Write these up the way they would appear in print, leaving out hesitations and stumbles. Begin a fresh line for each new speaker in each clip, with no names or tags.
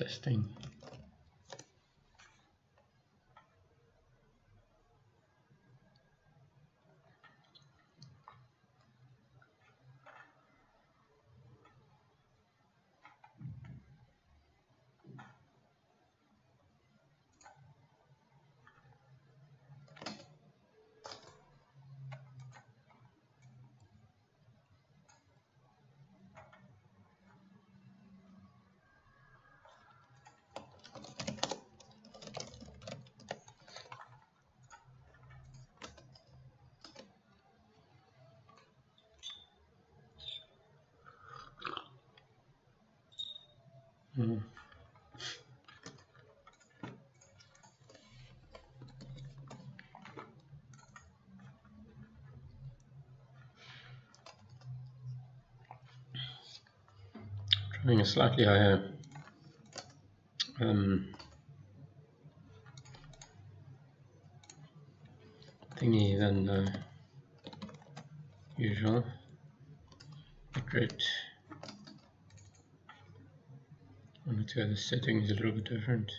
testing. Trying a slightly higher thingy than the usual. Great. One or two other settings a little bit different.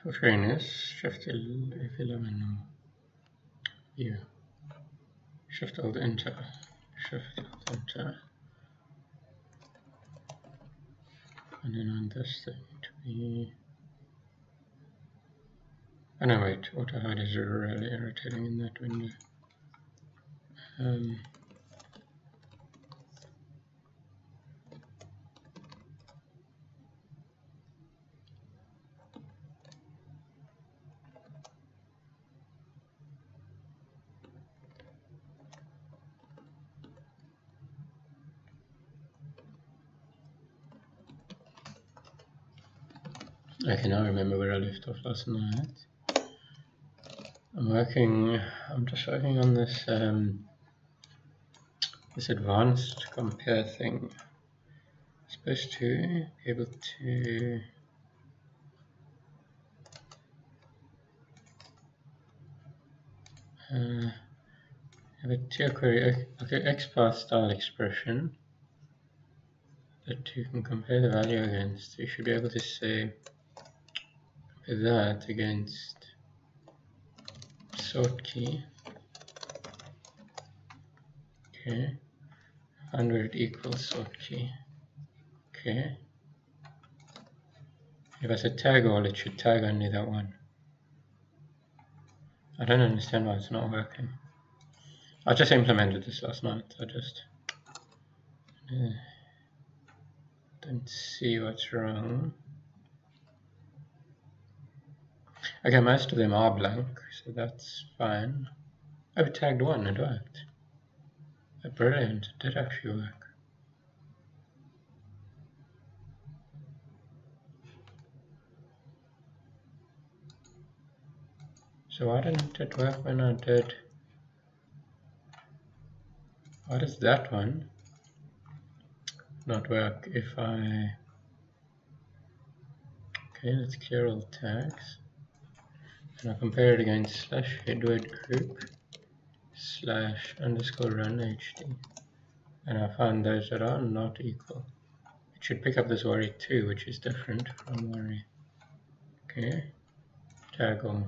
For fairness, Shift F11 or yeah. Shift Alt Enter. Shift Alt Enter. And then on this thing to be, oh no wait, auto hide is really irritating in that window. Okay, now I remember where I left off last night. I'm just working on this this advanced compare thing. I'm supposed to be able to have a tier query, okay, XPath style expression that you can compare the value against. You should be able to say compare that against sort key. Okay, 100 equals sort key. Okay. If I say tag all, it should tag only that one. I don't understand why it's not working. I just implemented this last night. I just don't see what's wrong. Okay, most of them are blank, so that's fine. Oh, we tagged one, it worked. Oh, brilliant, it did actually work. So why didn't it work when I did? Why does that one not work if I... Okay, let's clear all tags. And I compare it against slash headword group slash underscore run HD. And I found those that are not equal. It should pick up this worry too, which is different from worry. Okay, tag all.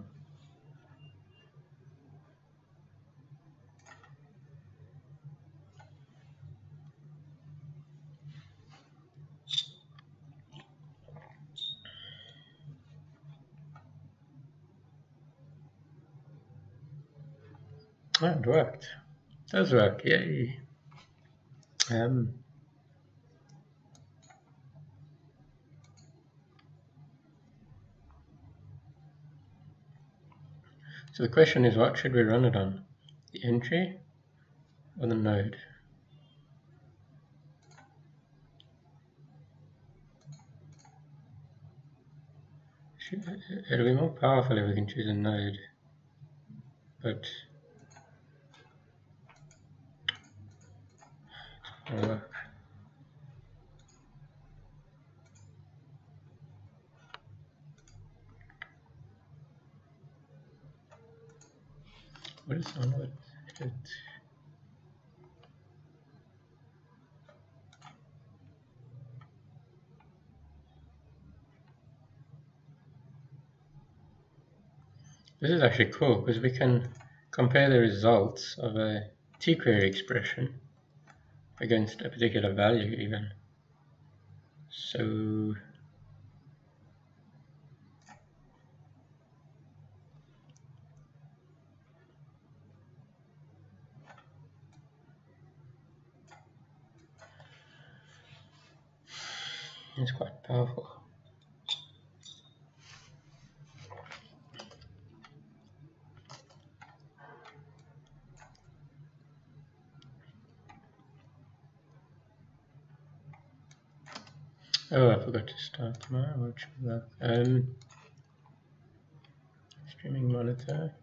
Oh, it worked. It does work, yay. So the question is, what should we run it on? The entry or the node? It'll be more powerful if we can choose a node, but what is on it? This is actually cool because we can compare the results of a t-query expression against a particular value even. So it's quite powerful. Oh, I forgot to start my watchback. Streaming monitor.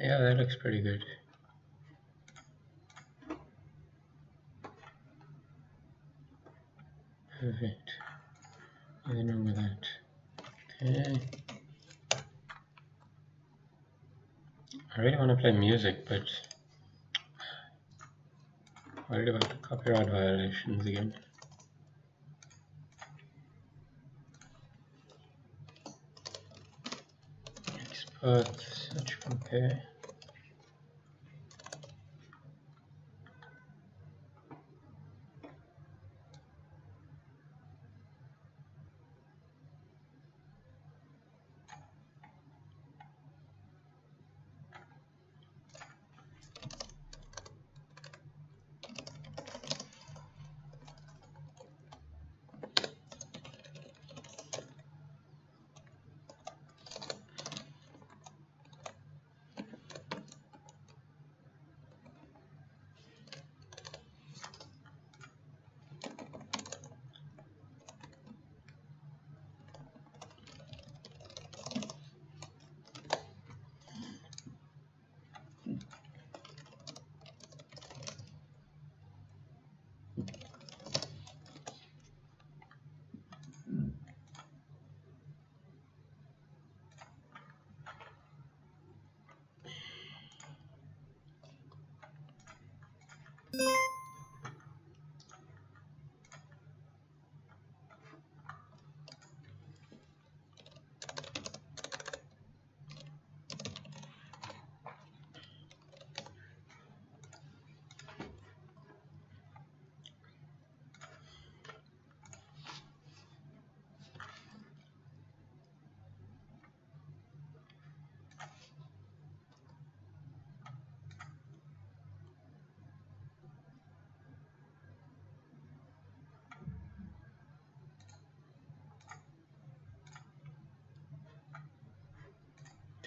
Yeah, that looks pretty good. Perfect. Nothing wrong with that. Okay. I really want to play music, but I'm worried about the copyright violations again. Export, search, compare.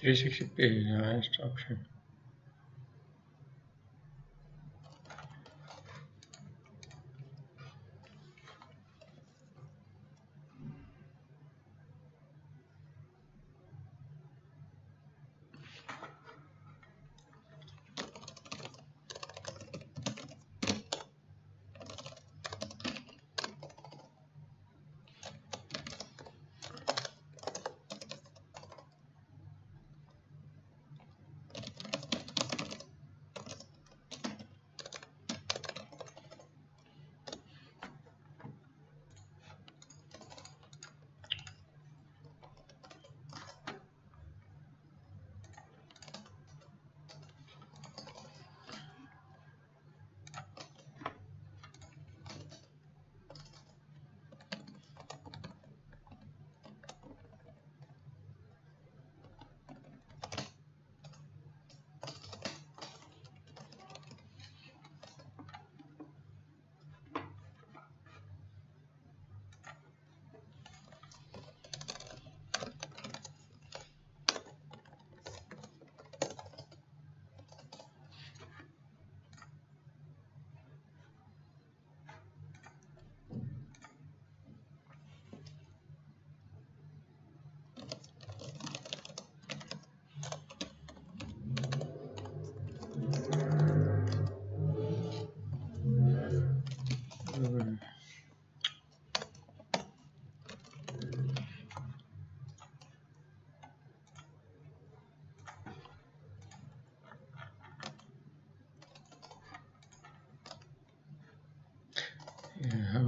.360p is the highest option.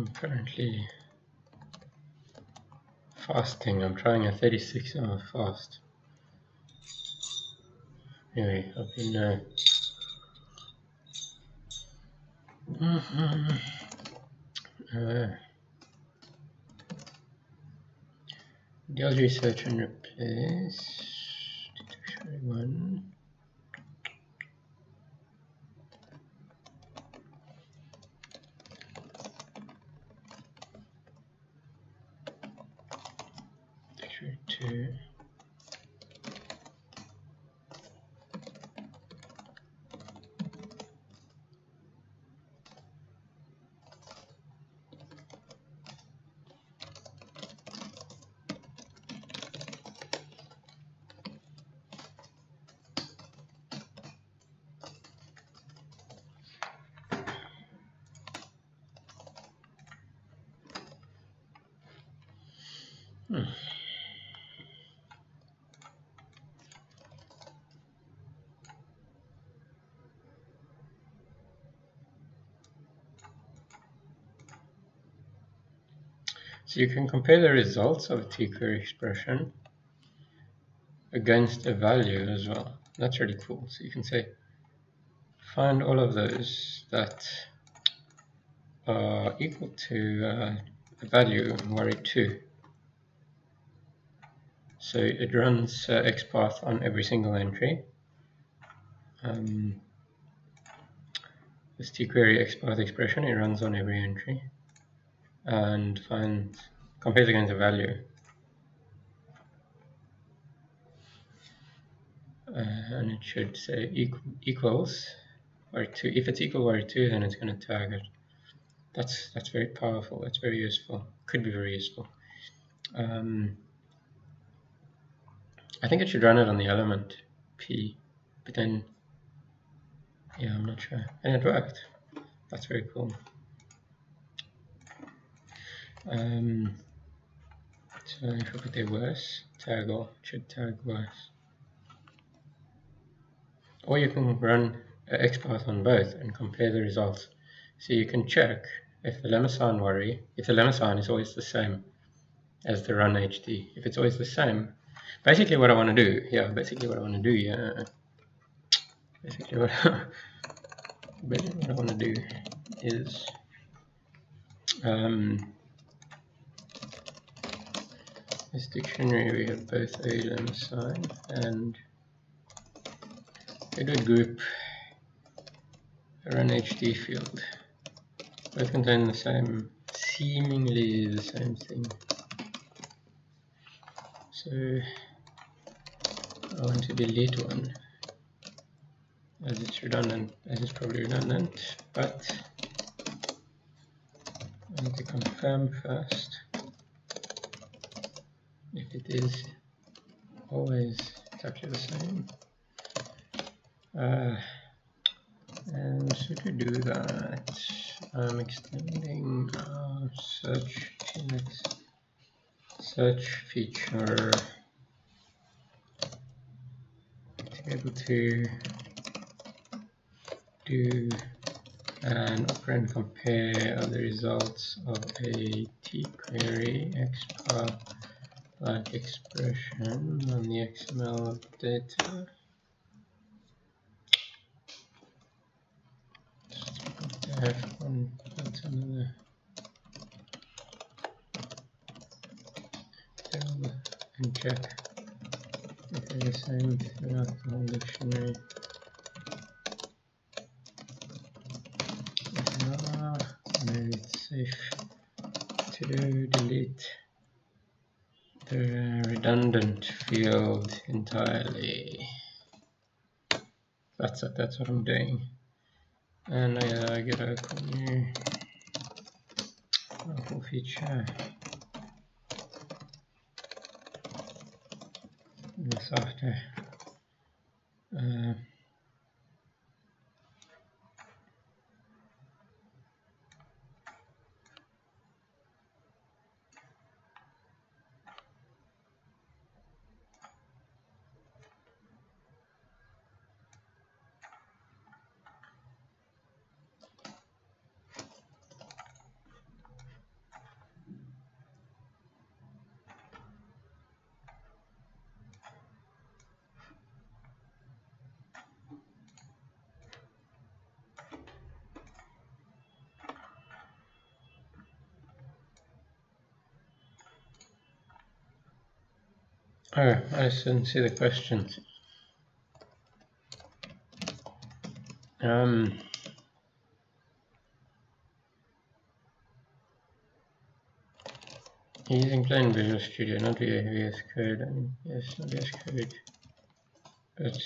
I'm currently fasting. I'm trying a 36-hour fast. Anyway, I've been DLG search and replace dictionary 1. Dictionary 2. So you can compare the results of a t-query expression against a value as well. That's really cool. So you can say, find all of those that are equal to a value worry 2. So it runs XPath on every single entry. This tQuery XPath expression, it runs on every entry and compares against a value. And it should say equals worry 2. If it's equal worry 2, then it's going to tag it. That's very powerful. That's very useful. Could be very useful. I think it should run it on the element P, but then, yeah, I'm not sure. And it worked. That's very cool. So if we put there worse, tag all, it should tag worse. Or you can run XPath on both and compare the results. So you can check if the lemma sign if the lemma sign is always the same as the run HD. If it's always the same, basically what I want to do here, basically what I want to do is this dictionary, we have both a lemma sign and a group run HD field. Both contain the same, seemingly the same thing. So I want to delete one as it's redundant, as it's probably redundant, but I need to confirm first if it is always exactly the same. And so to do that, I'm extending our search Tlex search feature to be able to do an operand compare of the results of a tQuery XPath like expression on the XML data. That's another table and check if they're the same throughout the whole dictionary. If they are, maybe it's safe to delete the redundant field entirely. That's it, that's what I'm doing. And I get a new powerful feature in the software. Oh, I just didn't see the questions. Using plain Visual Studio, not VS Code, and yes, not VS Code, but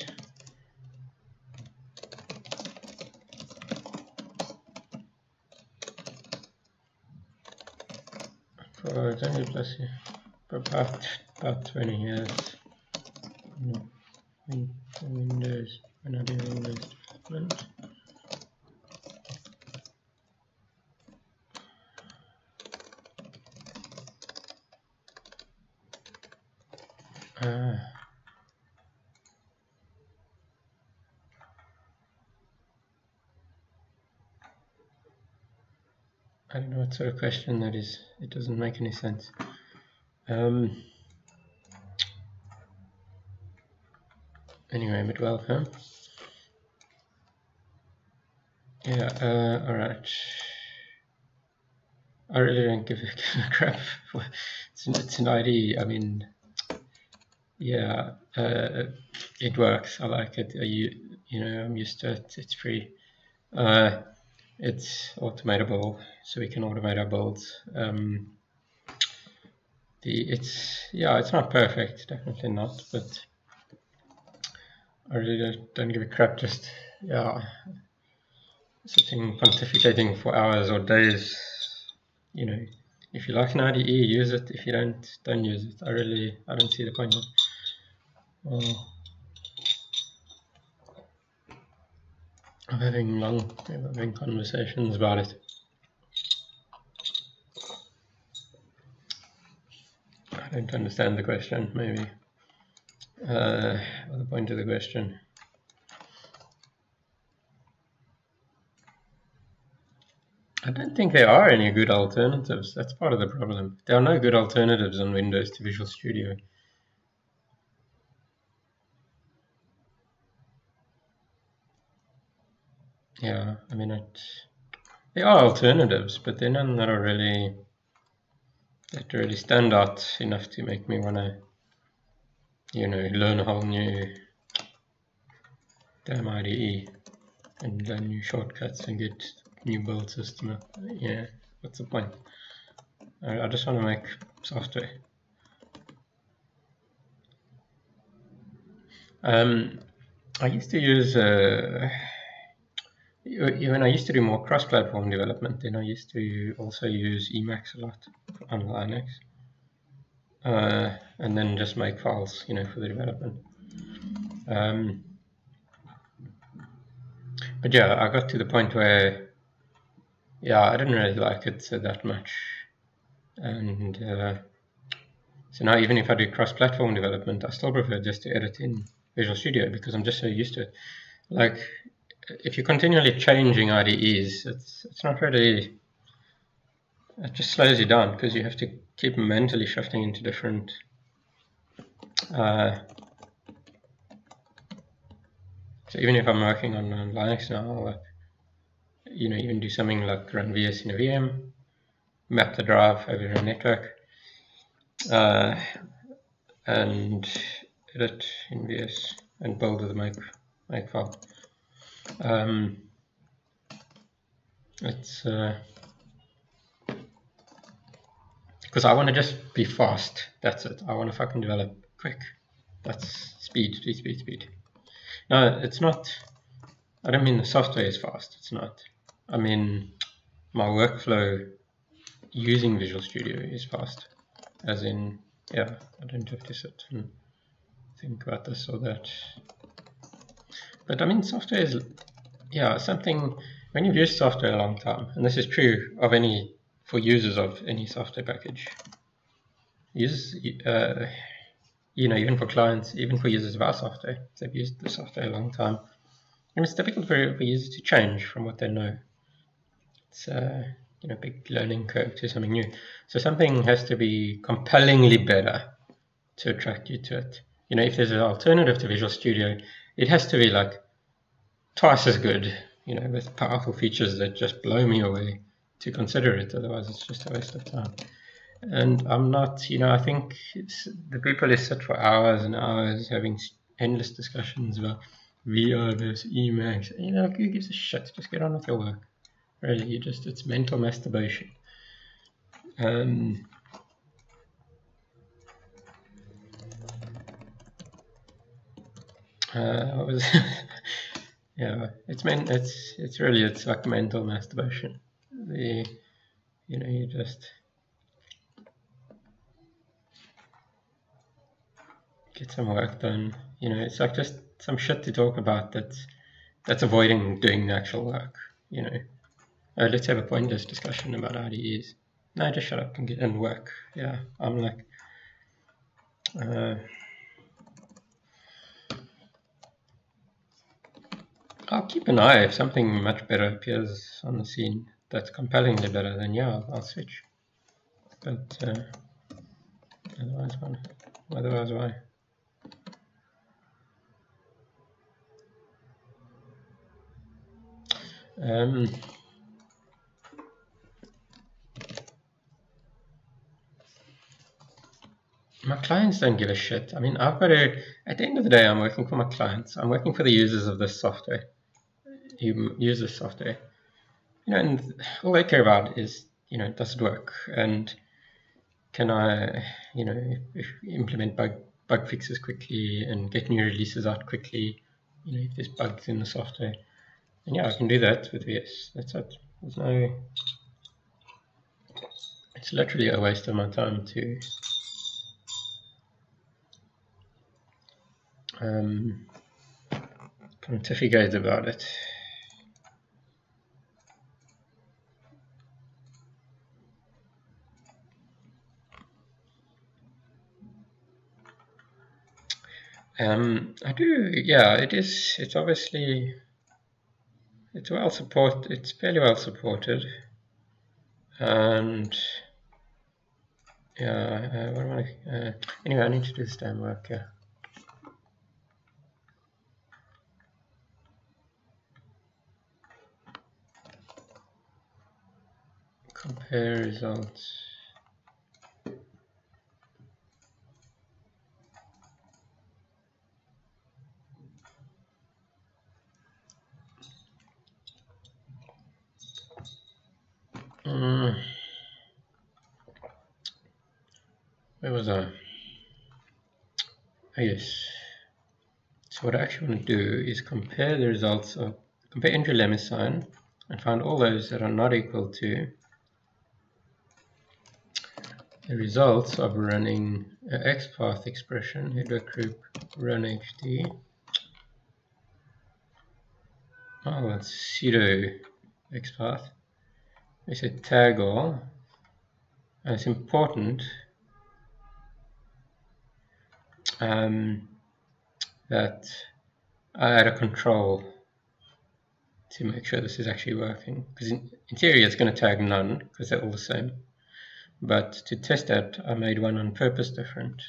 for it's only plus for about 20 years. No, Windows, we're not doing Windows development. I don't know what sort of question that is. It doesn't make any sense. Anyway, but welcome. Yeah, alright. I really don't give a crap. It's an ID. I mean, yeah, it works. I like it. You know, I'm used to it. It's free. It's automatable, so we can automate our builds. It's not perfect, definitely not, but I really don't give a crap. Just sitting pontificating for hours or days. You know, if you like an IDE, use it. If you don't use it. I don't see the point of having conversations about it. I don't understand the question, maybe. Or the point of the question. I don't think there are any good alternatives. That's part of the problem. There are no good alternatives on Windows to Visual Studio. Yeah, I mean, there are alternatives, but they're none that are really stand out enough to make me want to, you know, learn a whole new damn IDE and learn new shortcuts and get new build system. Yeah, what's the point? I just want to make software. I used to use when I used to do more cross-platform development, then I used to also use Emacs a lot on Linux, and then just make files, you know, for the development. But yeah, I got to the point where, yeah, I didn't really like it that much, and so now even if I do cross-platform development, I still prefer just to edit in Visual Studio because I'm just so used to it. Like, if you're continually changing IDEs, it's not really, it just slows you down because you have to keep mentally shifting into different so even if I'm working on Linux now, I'll, like, you know, even do something like run VS in a VM, map the drive over a network, and edit in VS and build with the make file. It's because I want to just be fast. That's it. I want to fucking develop quick. That's speed. No, it's not. I don't mean the software is fast. It's not. I mean my workflow using Visual Studio is fast. As in, yeah, I don't have to sit and think about this or that. But I mean, software is, yeah, something, when you've used software a long time, and this is true of for users of any software package, you know, even for clients, even for users of our software, if they've used the software a long time, and it's difficult for users to change from what they know. It's you know, big learning curve to something new. So something has to be compellingly better to attract you to it. You know, if there's an alternative to Visual Studio, it has to be like twice as good, you know, with powerful features that just blow me away to consider it. Otherwise, it's just a waste of time. And I'm not, you know, I think the people who sit for hours and hours having endless discussions about VI versus Emacs, you know, who gives a shit? Just get on with your work. Really, it's mental masturbation. What was yeah, it's like mental masturbation. You know, you just get some work done. You know, it's like just some shit to talk about that's avoiding doing the actual work. You know, let's have a pointless discussion about IDEs. No, just shut up and get and work. Yeah, I'm like, I'll keep an eye if something much better appears on the scene that's compellingly better. Then yeah, I'll switch. But otherwise, why? My clients don't give a shit. I mean, at the end of the day, I'm working for my clients. I'm working for the users of this software. Who use this software. You know, and all they care about is, you know, does it work? And can I, you know, implement bug fixes quickly and get new releases out quickly, you know, if there's bugs in the software. And yeah, I can do that with VS. That's it. There's no, it's literally a waste of my time to pontificate about it. I do, yeah, it's obviously, it's well supported, it's fairly well supported. And yeah, what am I, anyway, I need to do this damn work, yeah. Compare results. Where was I? Oh, yes. So what I actually want to do is compare the results of, compare entry lemma sign and find all those that are not equal to the results of running an XPath expression, header group run HD. Oh, that's pseudo XPath. We say tag all. And it's important that I add a control to make sure this is actually working. Because in theory, it's going to tag none because they're all the same. But to test that, I made one on purpose different,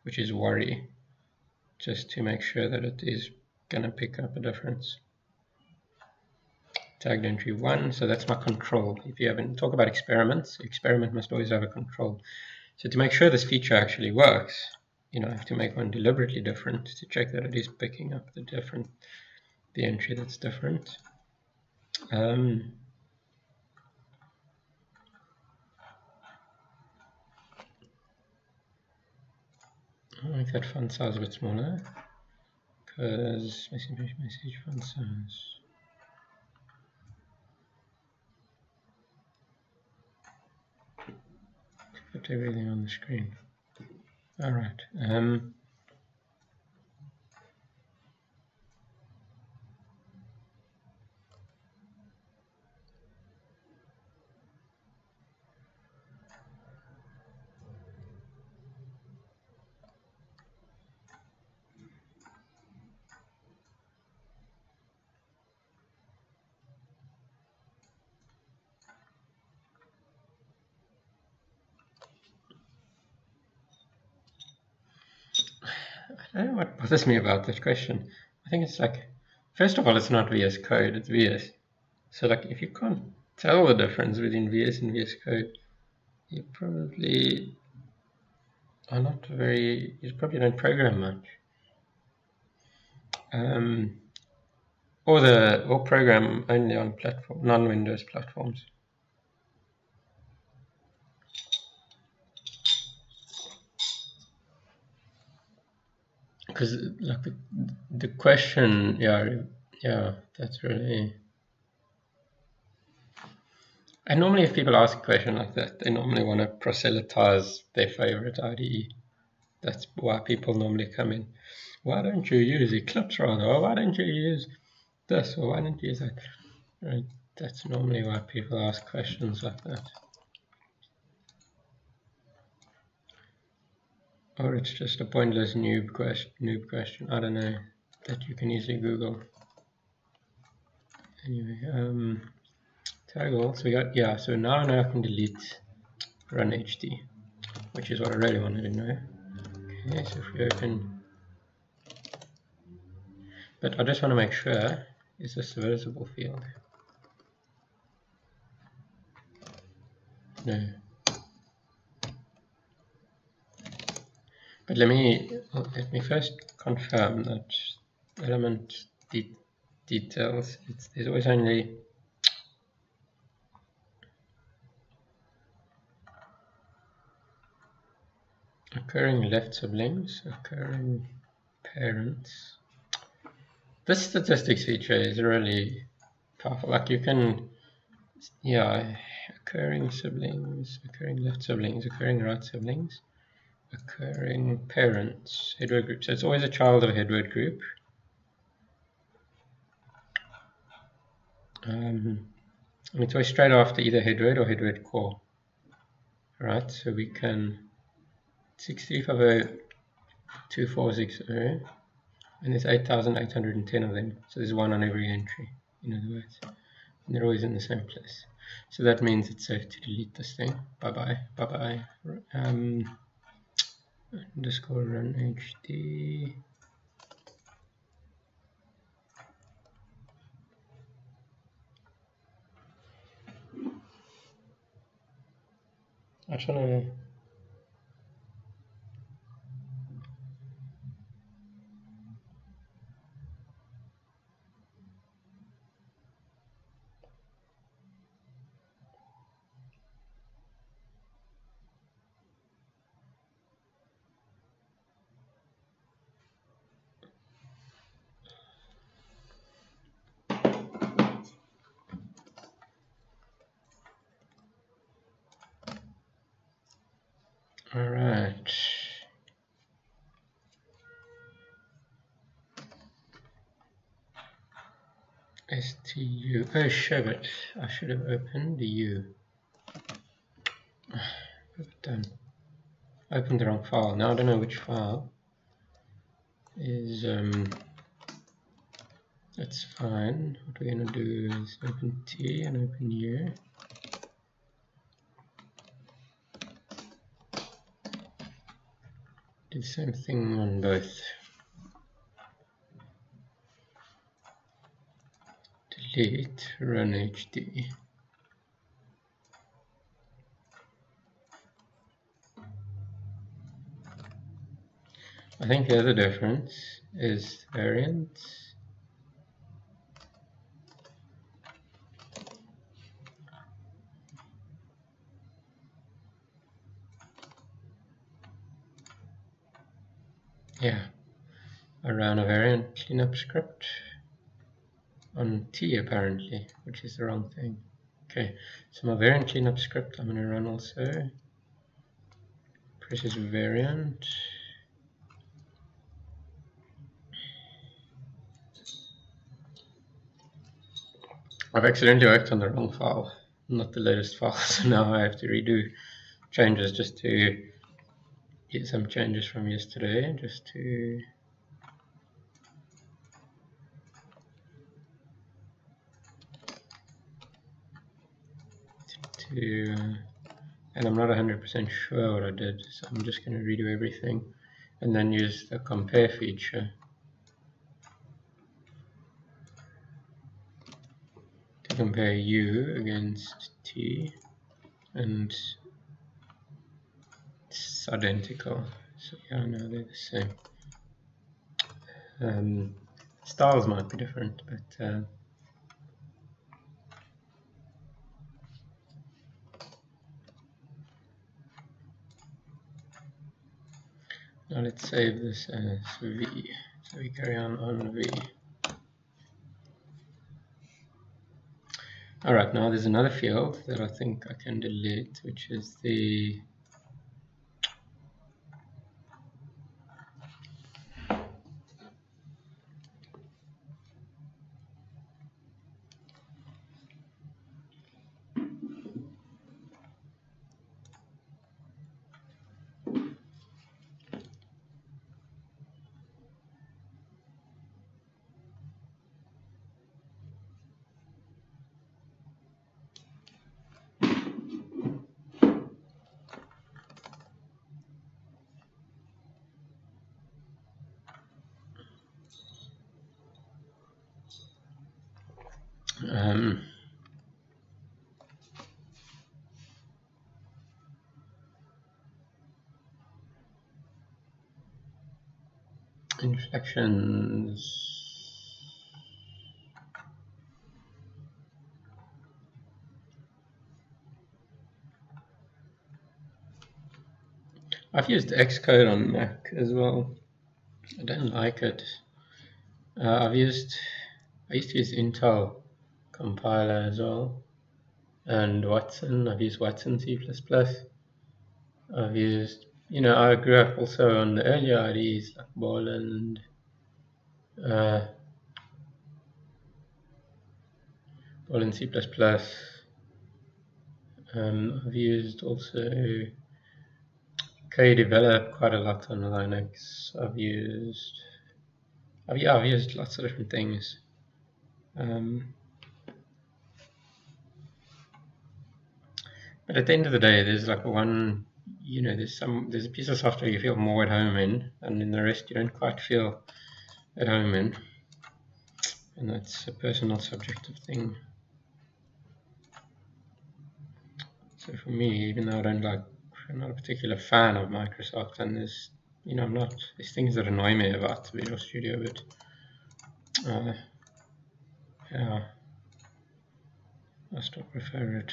which is worry, just to make sure that it is going to pick up a difference. Tagged entry 1, so that's my control. If you haven't talk about experiments, experiment must always have a control. So to make sure this feature actually works, you know, I have to make one deliberately different to check that it is picking up the entry that's different. I'll make that font size a bit smaller, because message font size. Put everything on the screen. All right. I don't know what bothers me about this question. I think it's like, first of all, it's not VS Code, it's VS. So like, if you can't tell the difference between VS and VS Code, You probably are not very, you probably don't program much. Or program only on platform, non-Windows platforms. Because like the question, yeah, that's really. And normally, if people ask a question like that, they normally want to proselytize their favorite IDE. That's why people normally come in. Why don't you use Eclipse rather? Or why don't you use this? Or why don't you use that? Right. That's normally why people ask questions like that. Or it's just a pointless noob question. I don't know, that you can easily Google. Anyway, tag all. So we got, yeah, so now I can delete run HD, which is what I really wanted to know. Okay, so if we open, but I just want to make sure, is this a visible field? No. But let me first confirm that element details, there's always only occurring left siblings, occurring parents. This statistics feature is really powerful. Like you can, yeah, occurring siblings, occurring left siblings, occurring right siblings, occurring parents, head-word group. So it's always a child of a head-word group. And it's always straight after either head-word or head-word core. Right, so we can 63502460, and there's 8,810 of them. So there's one on every entry, in other words. And they're always in the same place. So that means it's safe to delete this thing. Bye-bye, bye-bye. Underscore run HD. I just want to. All right. STU. Oh, shit. I should have opened the U. Done. Opened the wrong file. Now I don't know which file is. That's fine. What we're going to do is open T and open U. Do the same thing on both. Delete run HD. I think the other difference is variant. Yeah, around a variant cleanup script on T apparently, which is the wrong thing. Okay, so my variant cleanup script I'm going to run also. Presses variant. I've accidentally worked on the wrong file, not the latest file, so now I have to redo changes just to get some changes from yesterday, just to and I'm not 100% sure what I did, so I'm just going to redo everything and then use the compare feature to compare U against T and it's identical. So yeah, no, they're the same. Styles might be different, but now let's save this as V. So we carry on V. Alright, now there's another field that I think I can delete, which is the inflections. I've used Xcode on Mac as well. I don't like it. I used to use Intel compiler as well, and Watson. I've used Watson C++. I've used, I grew up also on the earlier IDEs like Borland, Borland C++. I've used also K-develop quite a lot on Linux. I've used lots of different things. But at the end of the day, there's like there's a piece of software you feel more at home in, and in the rest you don't quite feel at home in. And that's a personal subjective thing. So for me, even though I'm not a particular fan of Microsoft, and there's there's things that annoy me about Visual Studio, but yeah, I still prefer it.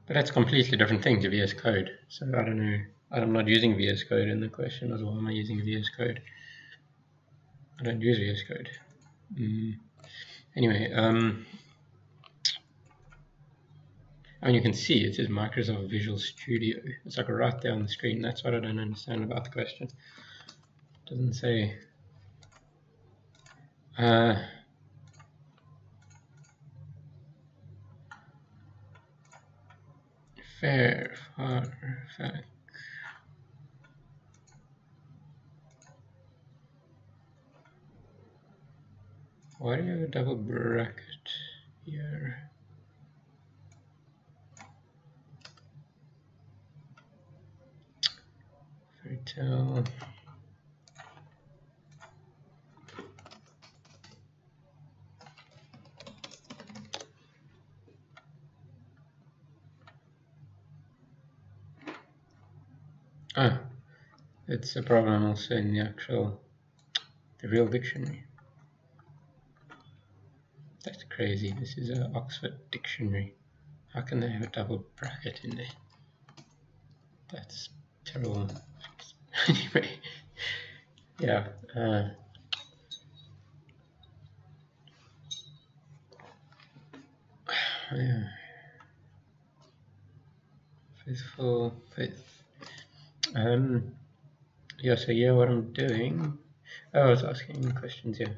But that's a completely different thing to VS Code. So I don't know. I'm not using VS Code, and the question was, why am I using VS Code? I don't use VS Code. Anyway, you can see it says Microsoft Visual Studio. It's like right there on the screen. That's what I don't understand about the question. It doesn't say. Fair, far, fact. Why do you have a double bracket here? Fairytale. It's a problem also in the real dictionary. That's crazy. This is an Oxford dictionary. How can they have a double bracket in there? That's terrible. Anyway, yeah. Yeah. Faithful faith. Yeah, so yeah, what I'm doing. Oh, I was asking questions, yeah.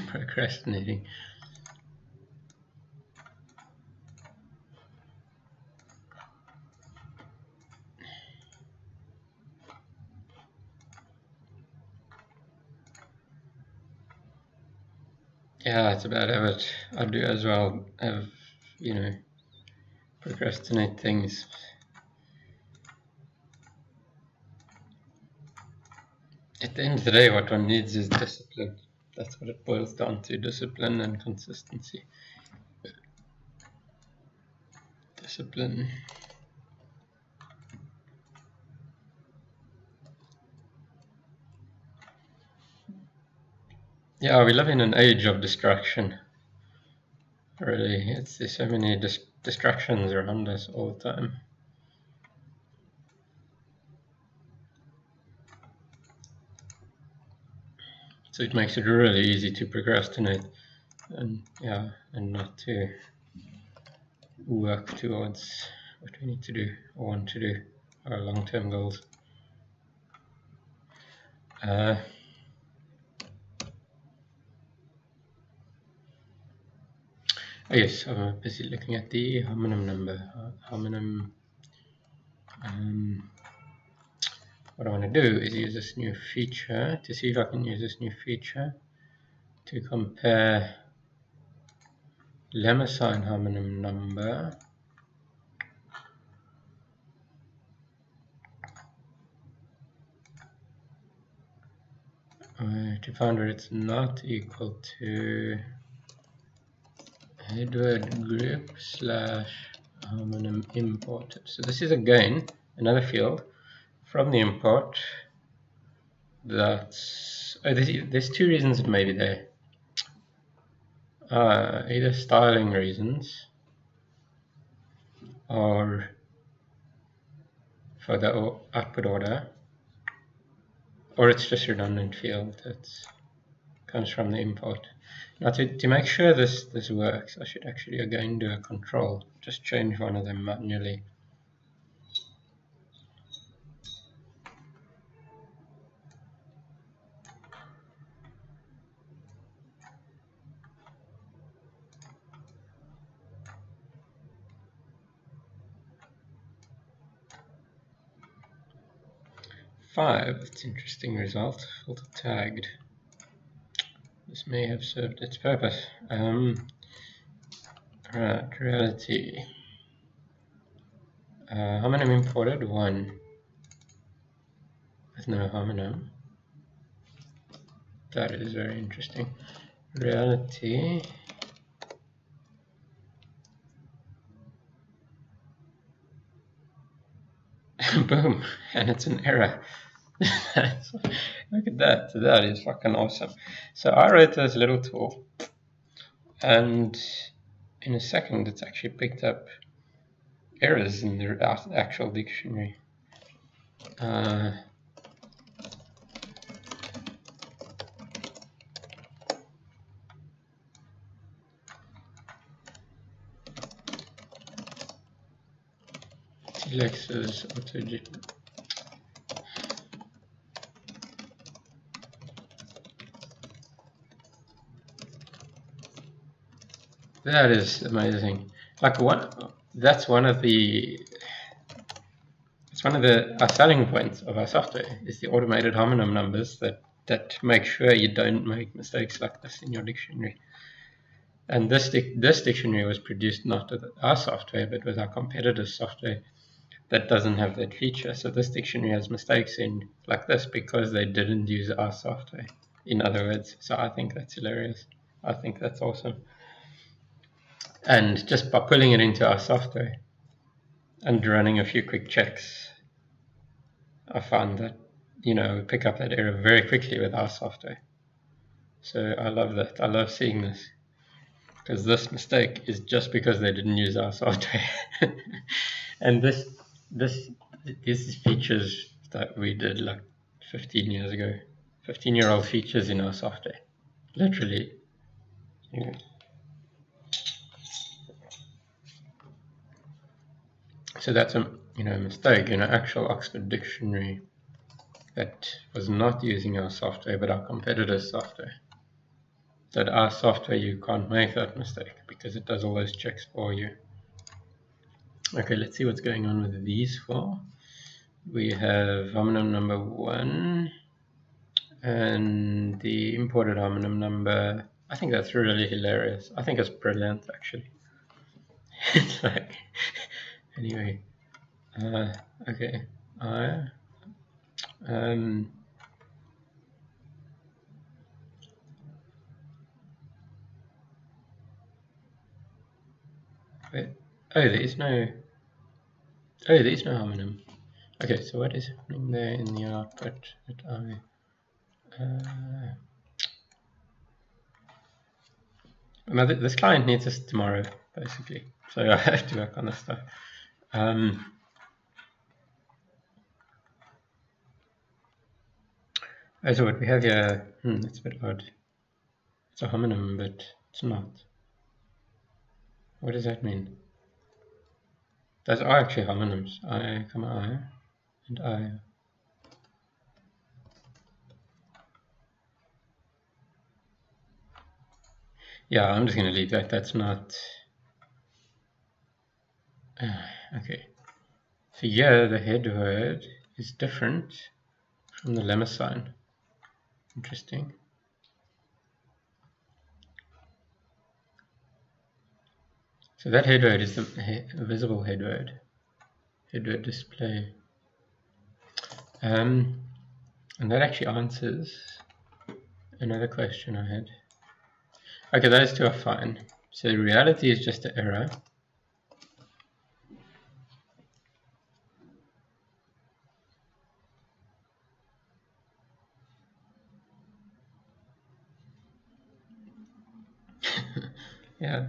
Procrastinating. Yeah, that's about it. I do as well have, you know, procrastinate things. At the end of the day, what one needs is discipline. That's what it boils down to, discipline and consistency. Discipline. Yeah, we live in an age of distraction. Really, there's so many distractions around us all the time. So it makes it really easy to procrastinate and not to work towards what we need to do or want to do, our long-term goals. Oh yes, I'm busy looking at the homonym number. What I want to do is use this new feature to see if I can use this new feature to compare lemma sign homonym number to find where it's not equal to Edward group / homonym imported. So this is again another field from the import. That's there's two reasons it may be there. Either styling reasons or for the output order, or it's just redundant field that comes from the import. Now to make sure this works, I should actually again do a control, just change one of them manually. Five, that's an interesting result, filter tagged. This may have served its purpose. Right, reality. Homonym imported 1 with no homonym. That is very interesting. Reality. Boom, and it's an error. Look at that, that is fucking awesome. So I wrote this little tool, and in a second it's actually picked up errors in the actual dictionary. Tlex's auto-gen. That is amazing. Like that's one of the selling points of our software is the automated homonym numbers that make sure you don't make mistakes like this in your dictionary. And this dictionary was produced not with our software but with our competitor's software that doesn't have that feature. So this dictionary has mistakes in like this because they didn't use our software, in other words. So I think that's hilarious. I think that's awesome. And just by pulling it into our software and running a few quick checks, I found that, we pick up that error very quickly with our software. So I love that. I love seeing this, because this mistake is just because they didn't use our software. And this these features that we did like 15 years ago, 15-year-old features in our software, literally. Yeah. So that's a mistake in an actual Oxford Dictionary that was not using our software but our competitor's software. That our software, you can't make that mistake because it does all those checks for you. Okay, let's see what's going on with these four. We have homonym number 1 and the imported homonym number. I think that's really hilarious. I think it's brilliant, actually. It's like, anyway, okay, wait, there's no homonym. Okay, so what is happening there in the output that this client needs us tomorrow, basically. So I have to work on this stuff. So what we have here, it's a bit odd. It's a homonym, but it's not. What does that mean? Those are actually homonyms. I, and I. Yeah, I'm just going to leave that. That's not... okay. So here, the head word is different from the lemma sign. Interesting. So that head word is the visible head word display. And that actually answers another question I had. Okay, those two are fine. So the reality is just an error. Yeah.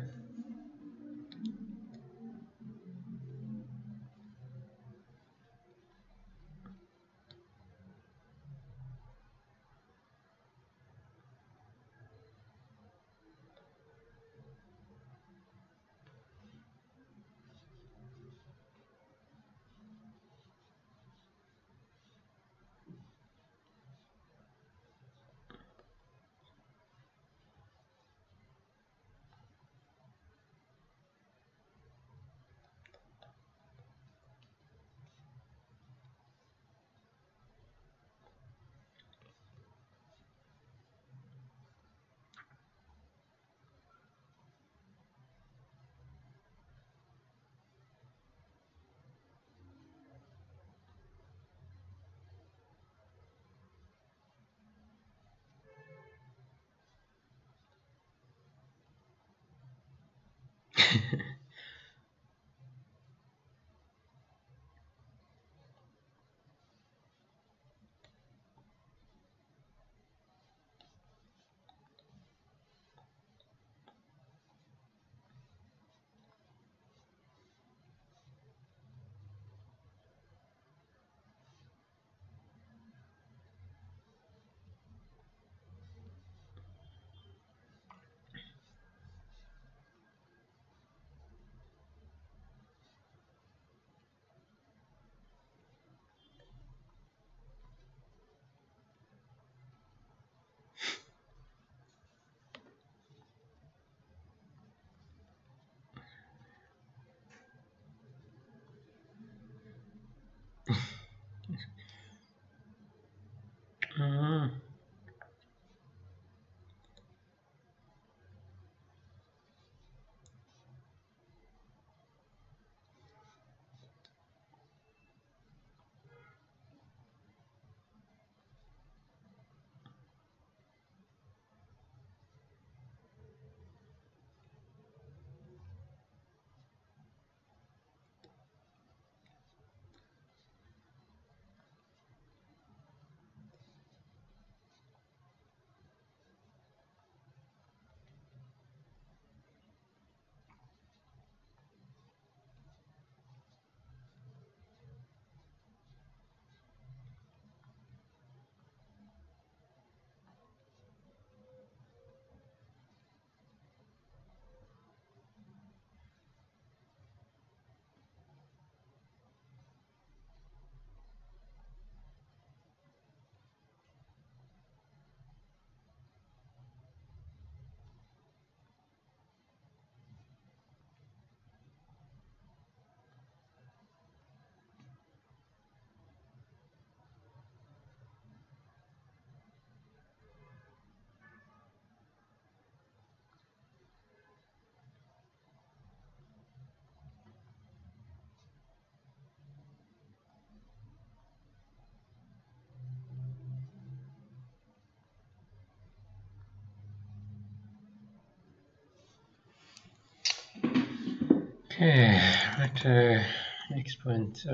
Okay, right, next point.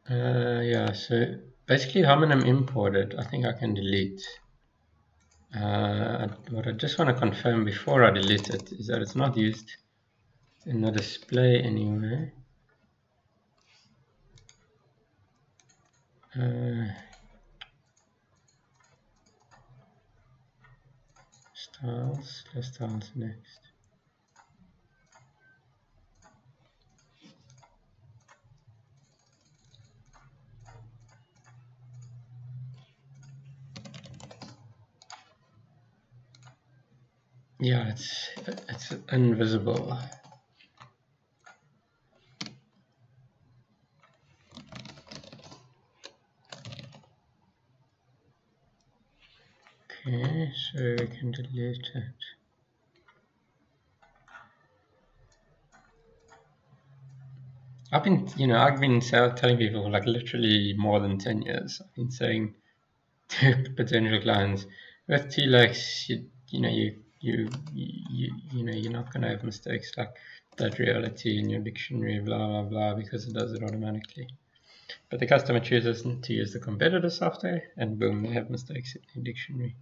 Yeah, so basically homonym imported, I think I can delete. What I just want to confirm before I delete it is that it's not used in the display anywhere. Styles, let's styles next. Yeah, it's invisible. Okay, so we can delete it. I've been telling people for like literally more than 10 years. I've been saying to potential clients, with Tlex, you're not going to have mistakes like that reality in your dictionary, blah blah blah, because it does it automatically. But the customer chooses to use the competitor software, and boom, they have mistakes in the dictionary.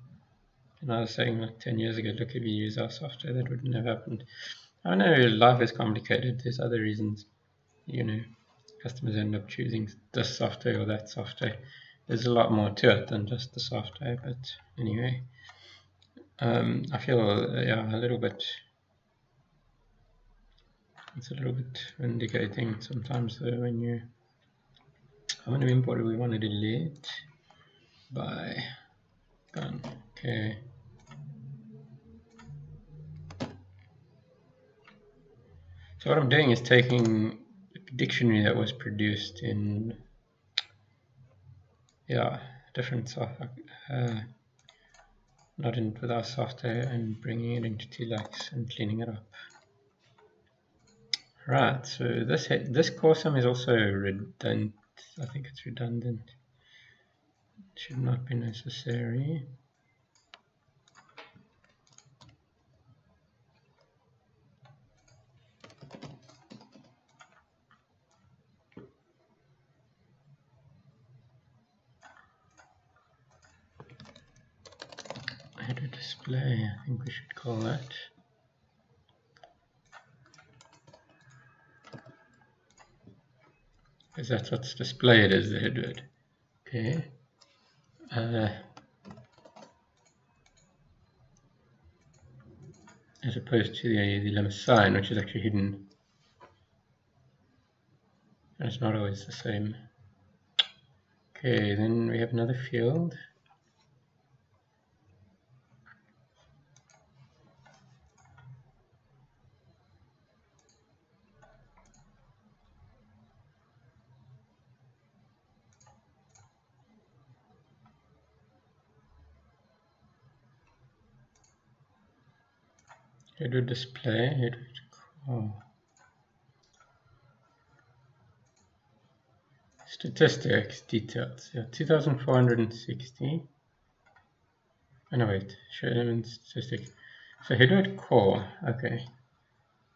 And I was saying like 10 years ago, look, if you use our software, that wouldn't have happened. I know life is complicated. There's other reasons, customers end up choosing this software or that software. There's a lot more to it than just the software, but anyway, I feel a little bit. It's a little bit vindicating sometimes though when you. I want to import it. We want to delete by gun. Okay. So what I'm doing is taking a dictionary that was produced in different software, not with our software, and bringing it into Tlex and cleaning it up. Right, so this core sum is also redundant. I think it's redundant. It should not be necessary. Header display, I think we should call that. Because that's what's displayed as the header. Okay. As opposed to the limit sign, which is actually hidden. And it's not always the same. Okay, then we have another field. Header display, header call. Statistics details. Yeah, 2460. Oh no, wait, show element statistic. So header core, okay.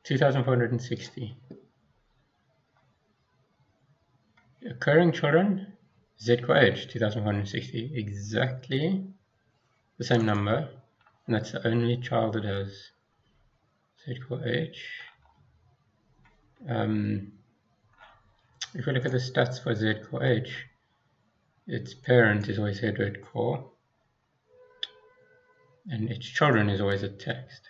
2460. Occurring children, Z core age, 2460. Exactly the same number, and that's the only child it has. Z core age. If we look at the stats for Z core age, its parent is always header core, and its children is always a text.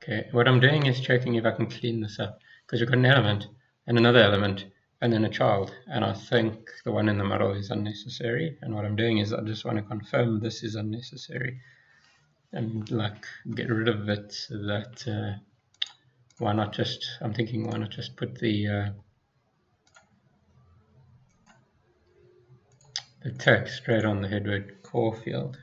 Okay, what I'm doing is checking if I can clean this up, because we've got an element and another element and then a child, and I think the one in the middle is unnecessary, and what I'm doing is I just want to confirm this is unnecessary and like get rid of it, so that why not just put the text straight on the header core field.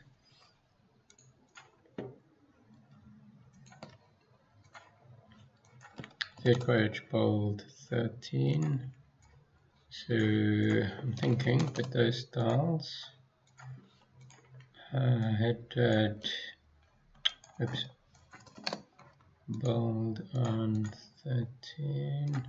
Z core age bold 13. So I'm thinking that those styles oops, bold on 13.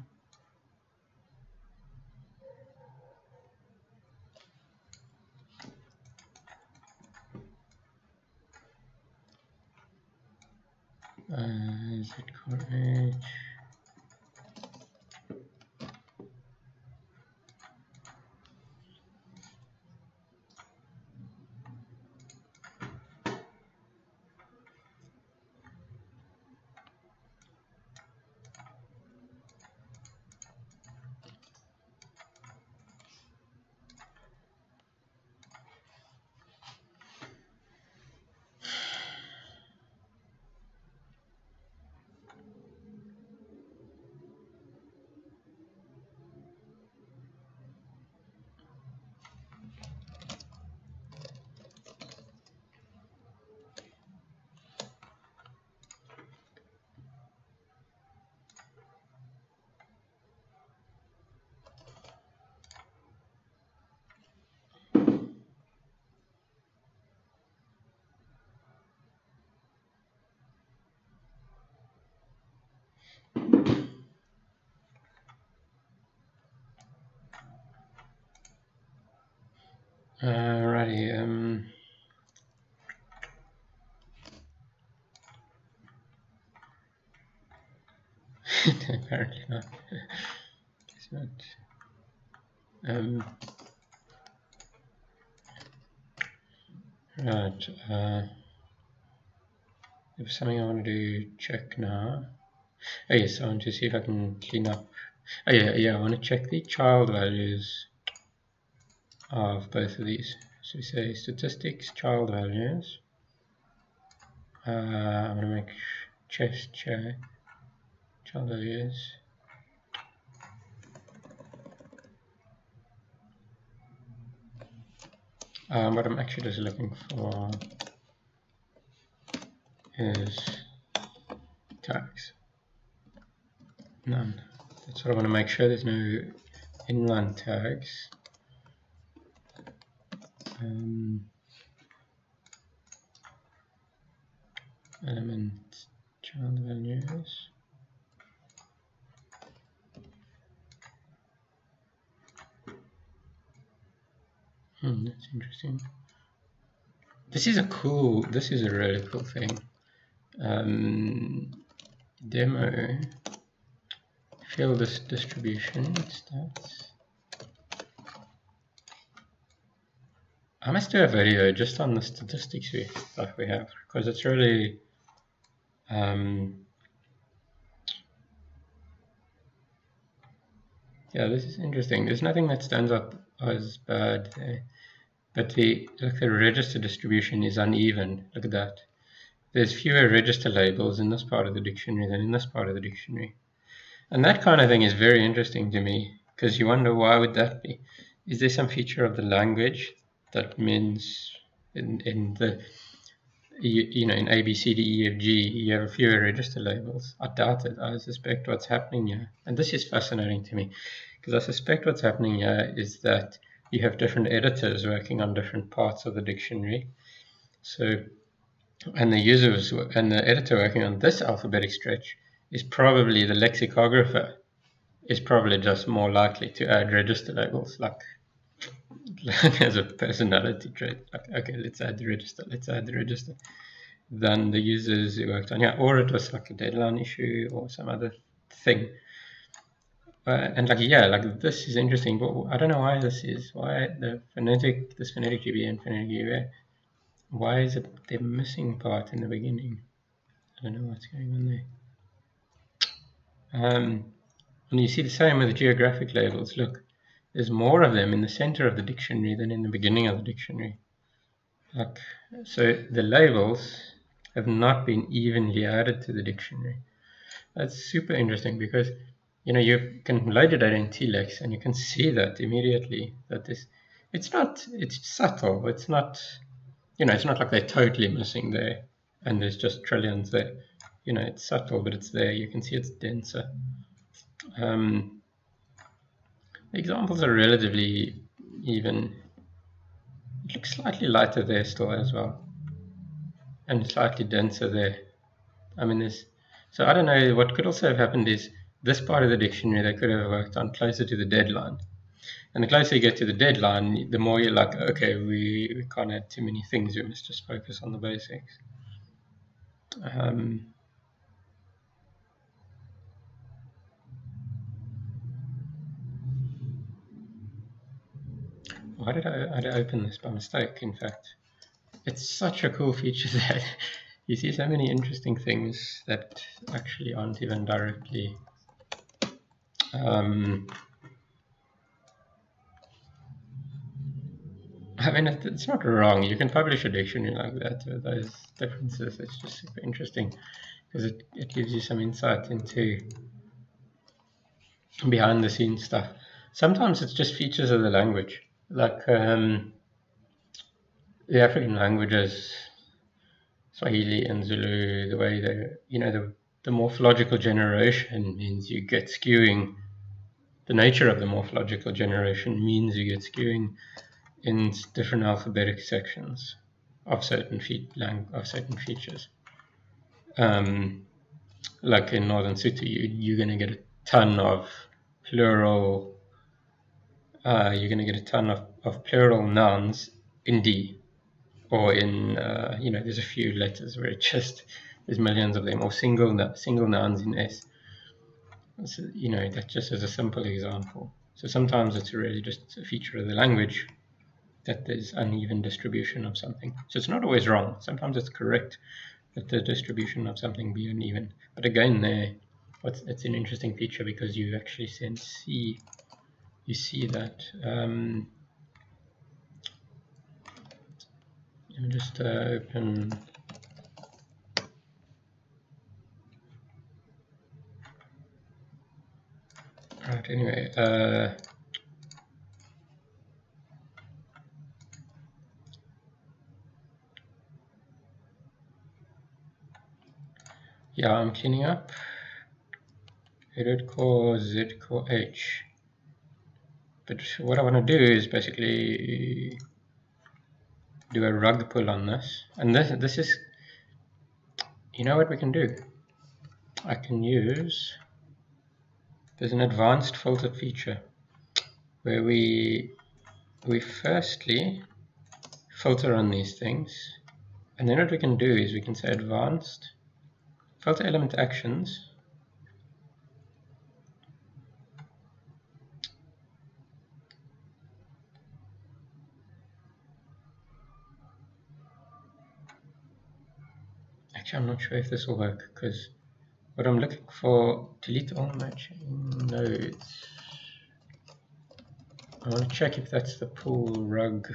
Is it correct? Alrighty, apparently not. Guess not. Right, there's something I want to check now. Oh yes, I want to see if I can clean up. Oh yeah, I want to check the child values of both of these. So we say statistics, child values. I'm going to make chest check, child values. What I'm actually just looking for is tags. None. That's what I want to make sure there's no inline tags. Element child values. That's interesting. This is a really cool thing. Demo fill this distribution stats. I must do a video just on the statistics that we have, because it's really yeah, this is interesting. There's nothing that stands out as bad there, but the register distribution is uneven. Look at that. There's fewer register labels in this part of the dictionary than in this part of the dictionary. And that kind of thing is very interesting to me, because you wonder, why would that be? Is there some feature of the language that means in the, you know, in A, B, C, D, E, F, G, you have fewer register labels? I doubt it. I suspect what's happening here, and this is fascinating to me, because I suspect what's happening here is that you have different editors working on different parts of the dictionary. So, and the users and the editor working on this alphabetic stretch is probably the lexicographer, is probably just more likely to add register labels, like as a personality trait. Like, okay, let's add the register, than the users who worked on, yeah, or it was like a deadline issue or some other thing. And like, yeah, like this is interesting, but I don't know why this is. Why this phonetic GB and phonetic UA, why is it the missing part in the beginning? I don't know what's going on there. And you see the same with the geographic labels. Look, there's more of them in the center of the dictionary than in the beginning of the dictionary. Like, so the labels have not been evenly added to the dictionary. That's super interesting, because you know, you can load it in Tlex and you can see that immediately, that this, it's subtle, it's not, you know, it's not like they're totally missing there and there's just trillions there. You know, it's subtle, but it's there. You can see it's denser. The examples are relatively even. It looks slightly lighter there still as well, and slightly denser there. I mean, there's So I don't know, what could also have happened is this part of the dictionary they could have worked on closer to the deadline. And the closer you get to the deadline, the more you're like, okay, we can't add too many things, we must just focus on the basics. Why did I open this by mistake, in fact? It's such a cool feature that you see so many interesting things that actually aren't even directly I mean, it's not wrong. You can publish a dictionary like that with those differences. It's just super interesting because it gives you some insight into behind the scenes stuff. Sometimes it's just features of the language, like the African languages, Swahili and Zulu, the way the morphological generation means you get skewing. The nature of the morphological generation means you get skewing in different alphabetic sections of certain features. Like in Northern City, you're going to get a ton of plural. You're going to get a ton of plural nouns in D, or in there's a few letters where there's millions of them, or single nouns in S. So, that just as a simple example. So sometimes it's really just a feature of the language that there's uneven distribution of something. So it's not always wrong. Sometimes it's correct that the distribution of something be uneven. But again, it's an interesting feature because you actually see that. Let me just open. Right. Anyway. Yeah, I'm cleaning up. Edit core Z core H. But what I want to do is basically do a rug pull on this, and this is, you know what we can do? I can use. There's an advanced filter feature where we firstly filter on these things, and then what we can do is we can say advanced filter element actions. Actually, I'm not sure if this will work because what I'm looking for, delete all matching nodes. I want to check if that's the pull rug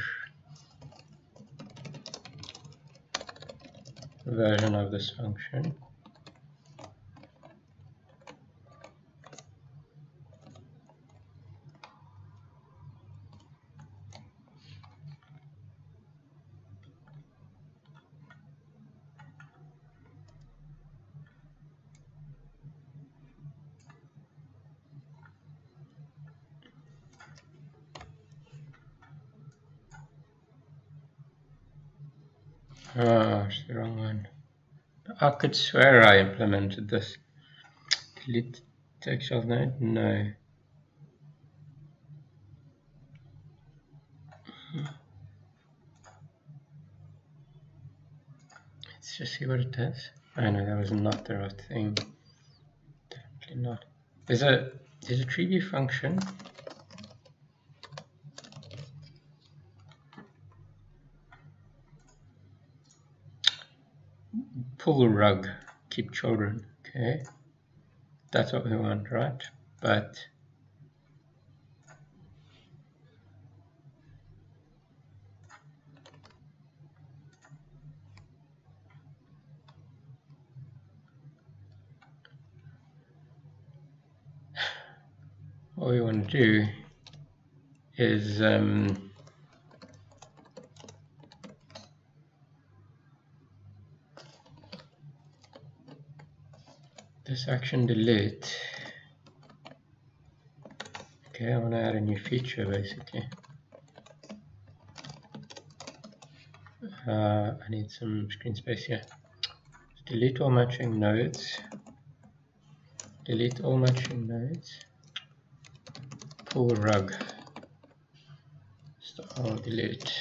version of this function. Oh, it's the wrong one. I could swear I implemented this. Delete text of node? No. Let's just see what it does. I know that was not the right thing. Definitely not. There's a tree view function. Pull rug, keep children. Okay, that's what we want, right? But what we want to do is this action delete. Okay, I want to add a new feature basically. I need some screen space here. Delete all matching nodes. delete all matching nodes, pull rug, style delete.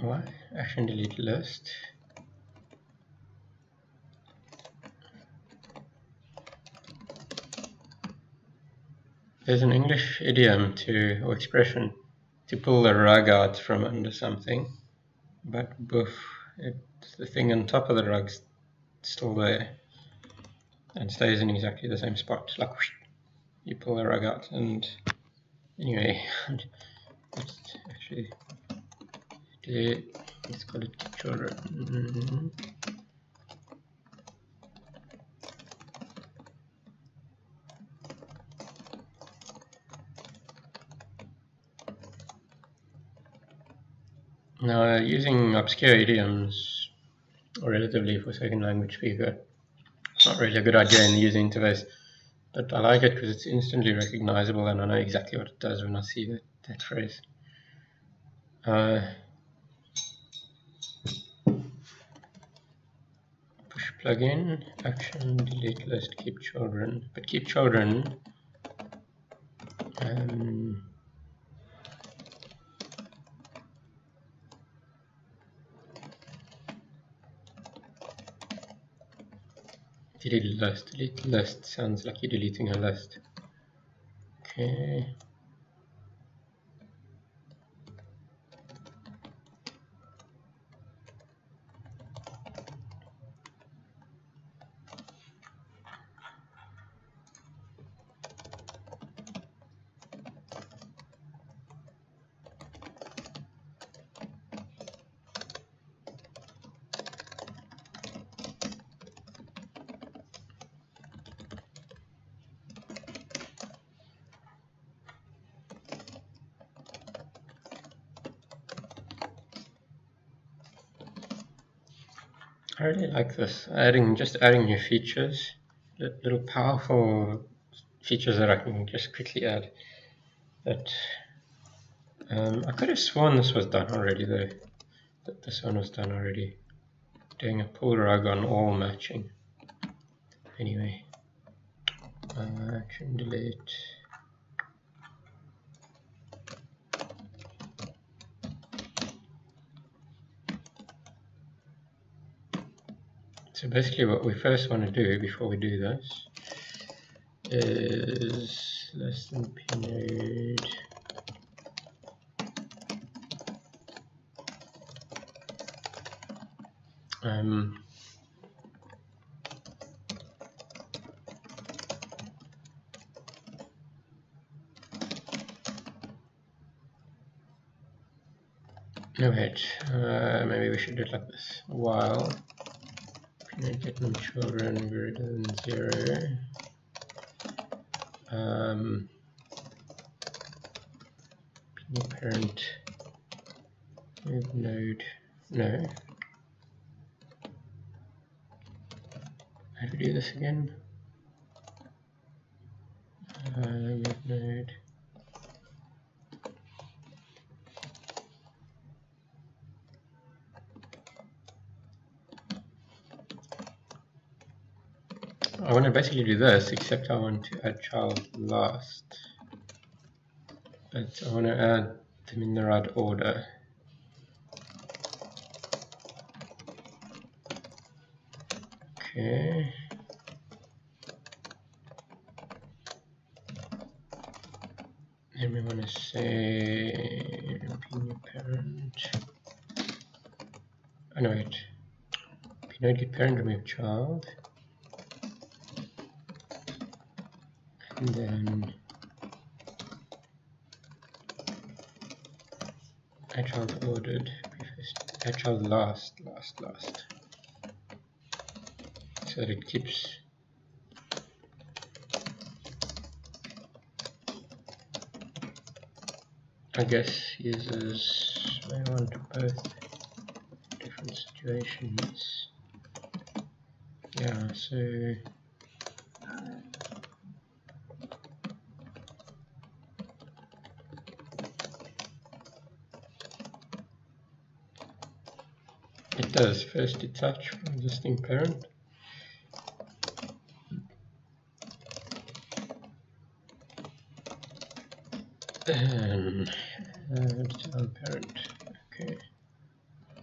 Why? Action delete list. There's an English idiom or expression to pull the rug out from under something, but boof, the thing on top of the rug's still there and stays in exactly the same spot. Like whoosh, you pull the rug out, and anyway, let's actually let's call it children. Now, using obscure idioms, or relatively for second language speaker, it's not really a good idea in the user interface, but I like it because it's instantly recognizable and I know exactly what it does when I see that phrase. Push plugin, action, delete list, keep children, but keep children delete list sounds like you're deleting a list. Okay. I really like this, just adding new features, little powerful features that I can just quickly add. That I could have sworn this was done already though, that this one was done already, doing a pull rug on all matching. Anyway, action delete. So basically what we first want to do before we do this is less than pnode no wait, maybe we should do it like this. While pnode get num children greater than 0, pnode parent move node, no. How do we do this again? Move node. I want to basically do this, except I want to add child last. But I want to add them in the right order. Okay. Then we want to say pnode parent. Oh no, wait. Pnode get parent remove child. And then add child ordered, add child last. So that it keeps I guess users may want both different situations. Yeah, so it does first detach from existing parent. Then child parent. Okay.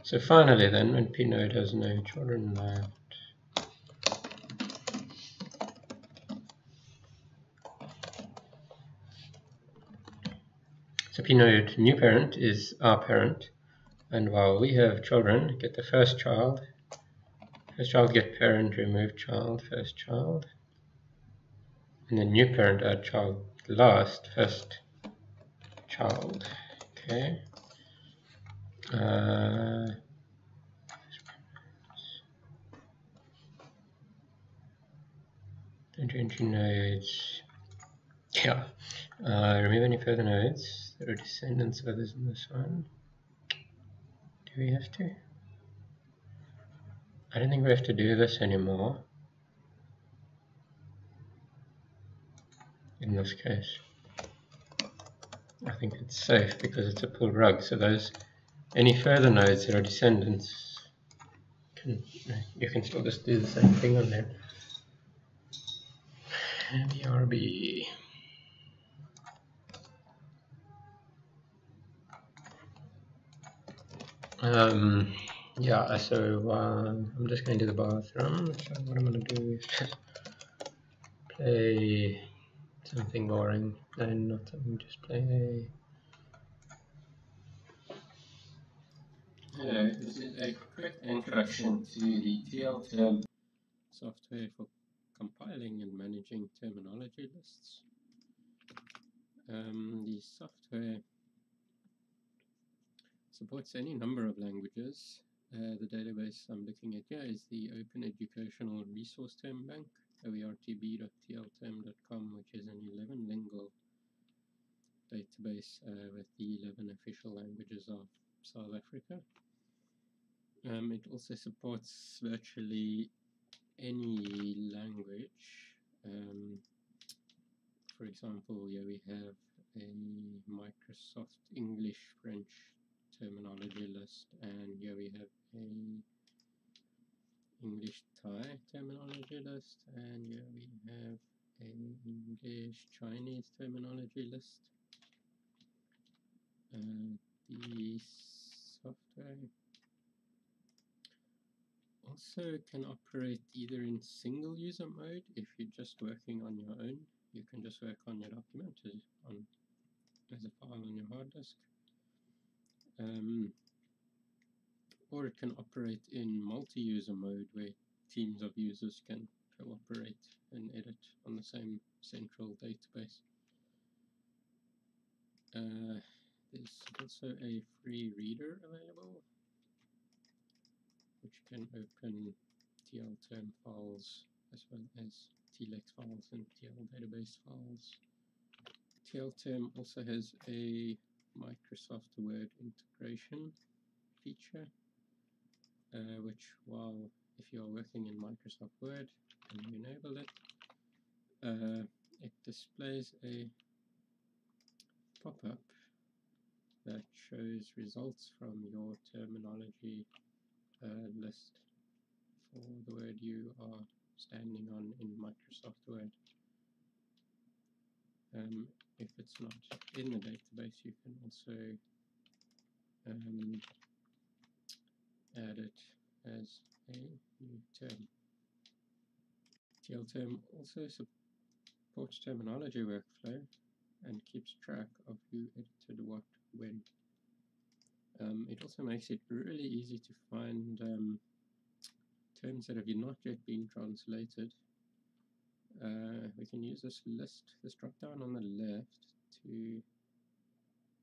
So finally then, when pnode has no children left, so pnode new parent is our parent, and while we have children, get the first child get parent, remove child, first child, and then new parent add child last, first child. Okay. Don't change nodes. Yeah. Remove any further nodes. There are descendants of others in this one. Do we have to? I don't think we have to do this anymore. In this case. I think it's safe because it's a pull rug. So those any further nodes that are descendants you can still just do the same thing on them. And the RB. Yeah, so I'm just going to the bathroom. So what I'm going to do is just play something boring. No, not something, just play. Hello, this is a quick introduction to the tlTerm software for compiling and managing terminology lists. The software supports any number of languages. The database I'm looking at here is the Open Educational Resource Term Bank, oertb.tlterm.com, which is an 11 lingual database with the 11 official languages of South Africa. It also supports virtually any language. For example, here we have a Microsoft English French terminology list, and here we have a English Thai terminology list, and here we have a English Chinese terminology list. The software also can operate either in single user mode. If you're just working on your own, you can just work on your document as a file on your hard disk. Or it can operate in multi-user mode where teams of users can cooperate and edit on the same central database. There's also a free reader available, which can open tlTerm files as well as Tlex files and TL database files. tlTerm also has a Microsoft Word integration feature, which, if you are working in Microsoft Word and you enable it, it displays a pop-up that shows results from your terminology list for the word you are standing on in Microsoft Word. If it's not in the database, you can also add it as a new term. tlTerm also supports terminology workflow and keeps track of who edited what when. It also makes it really easy to find terms that have not yet been translated. We can use this list, this drop down on the left, to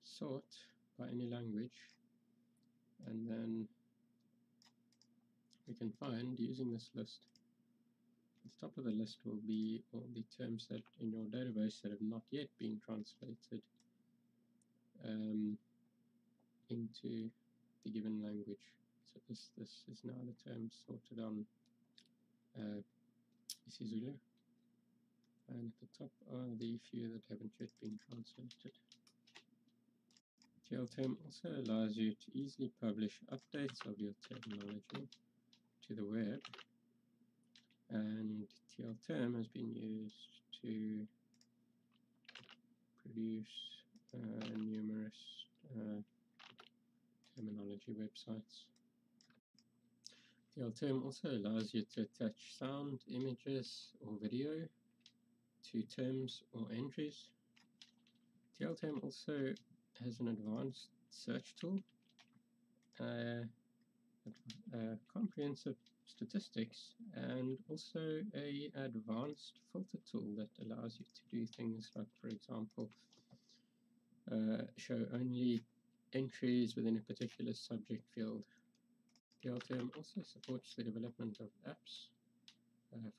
sort by any language, and then we can find, using this list, at the top of the list will be all the terms that in your database that have not yet been translated into the given language. So this is now the terms sorted on isiZulu, and at the top are the few that haven't yet been translated. tlTerm also allows you to easily publish updates of your terminology to the web, and tlTerm has been used to produce numerous terminology websites. tlTerm also allows you to attach sound, images, or video to terms or entries. tlTerm also has an advanced search tool, comprehensive statistics, and also a advanced filter tool that allows you to do things like, for example, show only entries within a particular subject field. tlTerm also supports the development of apps.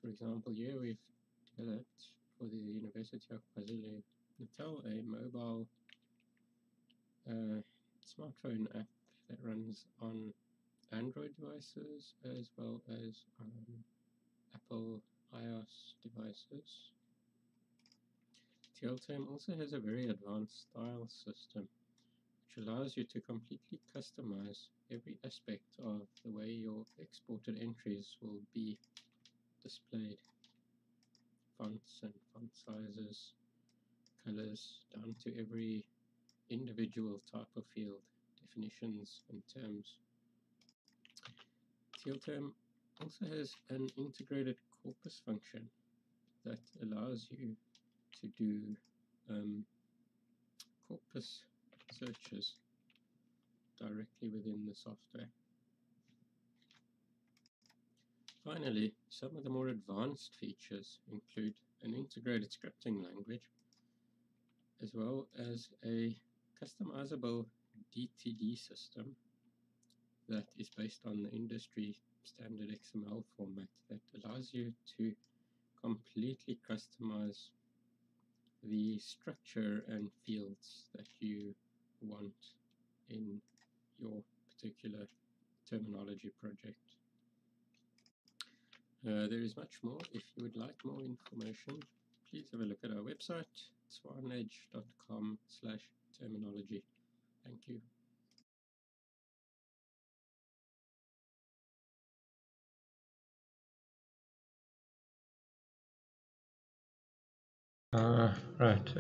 For example, here we've developed for the University of KwaZulu-Natal a mobile smartphone app that runs on Android devices as well as Apple iOS devices. tlTerm also has a very advanced style system which allows you to completely customize every aspect of the way your exported entries will be displayed. Fonts and font sizes, colors, down to every individual type of field, definitions and terms. tlTerm also has an integrated corpus function that allows you to do corpus searches directly within the software. Finally, some of the more advanced features include an integrated scripting language, as well as a customizable DTD system that is based on the industry standard XML format that allows you to completely customize the structure and fields that you want in your particular terminology project. There is much more. If you would like more information, please have a look at our website, swanedge.com/terminology. Thank you. Right.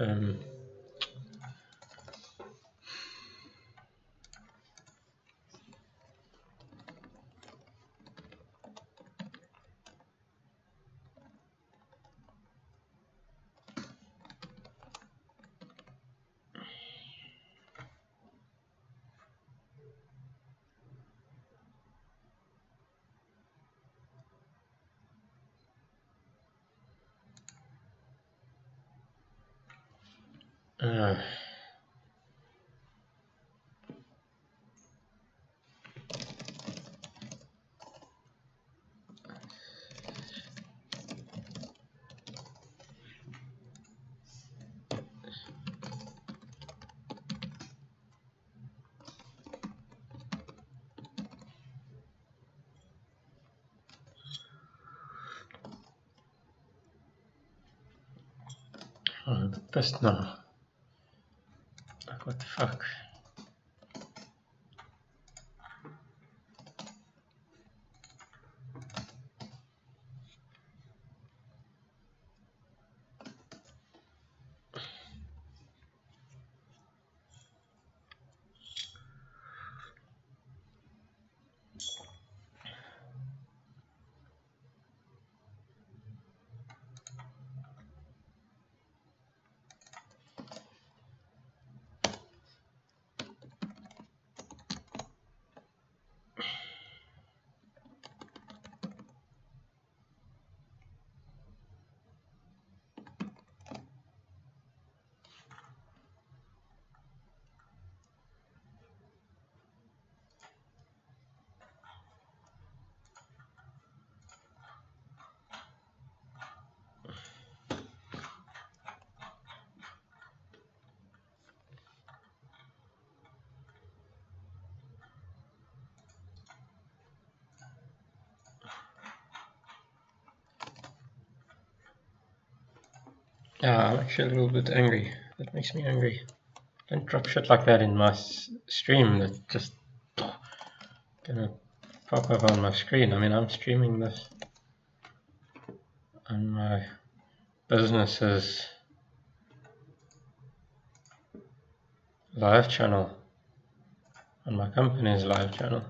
I'm pissed now. Like, what the fuck? I'm actually a little bit angry. That makes me angry. Don't drop shit like that in my stream. That's just gonna pop up on my screen. I mean, I'm streaming this on my business's live channel, on my company's live channel.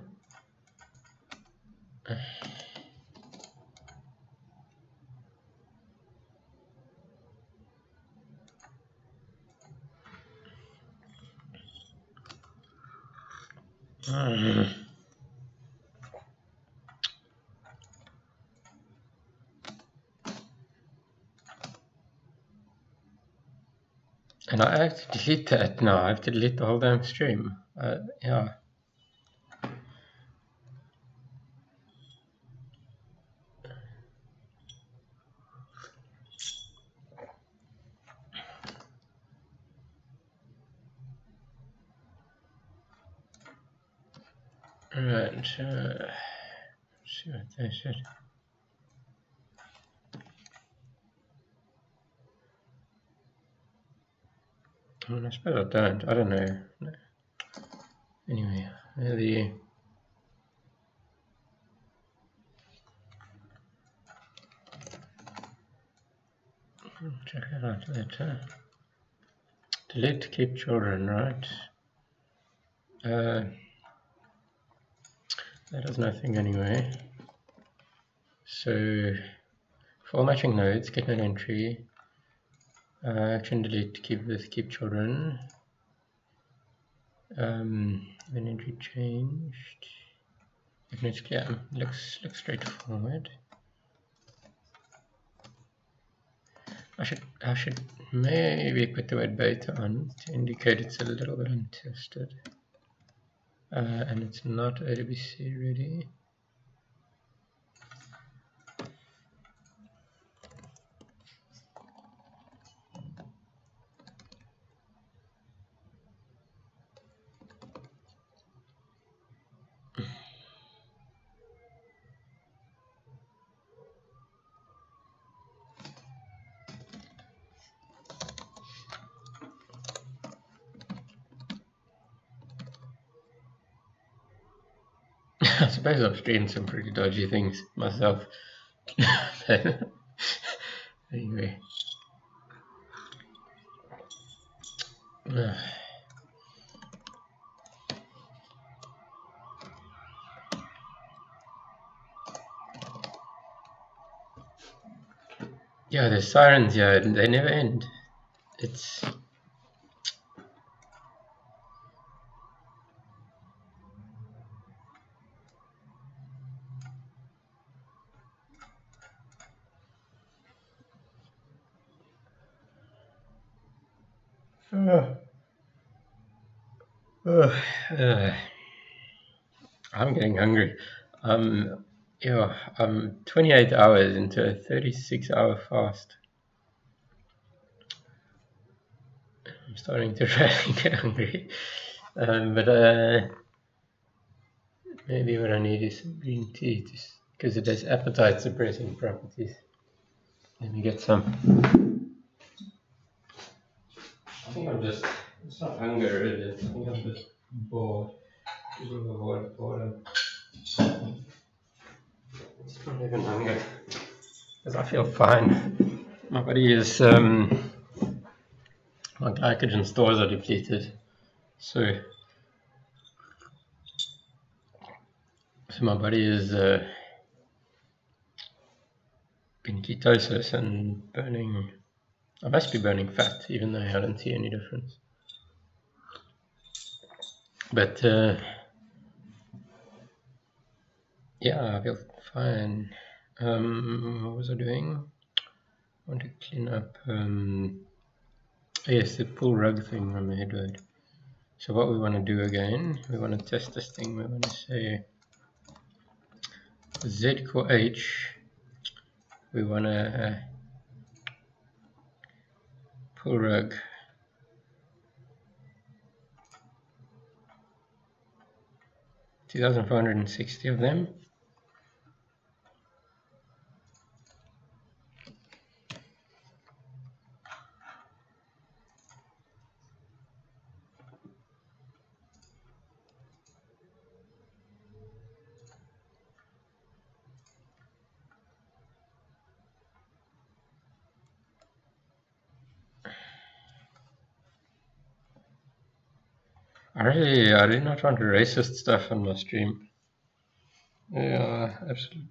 And I have to delete that now. I have to delete the whole damn stream. Yeah. Right. Let's see what they said. I mean, I suppose I don't. I don't know. No. Anyway, the check it out later. Delete keep children, right? That does nothing anyway. So formatting nodes, get node entry, action delete keep with keep children. Then entry changed. If it's clear, looks straightforward. I should maybe put the word beta on to indicate it's a little bit untested. And it's not RPC ready. I suppose I've streamed some pretty dodgy things myself. Anyway. Yeah, the sirens, yeah, they never end. It's I'm getting hungry. Yeah, I'm 28 hours into a 36-hour fast. I'm starting to really get hungry. But maybe what I need is some green tea, because it has appetite suppressing properties. Let me get some. I think it's not hunger, it is. I think I'm just bored. Boredom. It's not even hunger, because I feel fine. My body is, my glycogen stores are depleted. So my body is in ketosis and burning. I must be burning fat, even though I don't see any difference. But yeah, I feel fine. What was I doing? I want to clean up. Yes, the pull rug thing on the headroad. So what we want to do again, we want to test this thing. We want to say Z core H. We want to pull rug 2,460 of them. I do not want racist stuff on my stream. Yeah, absolutely.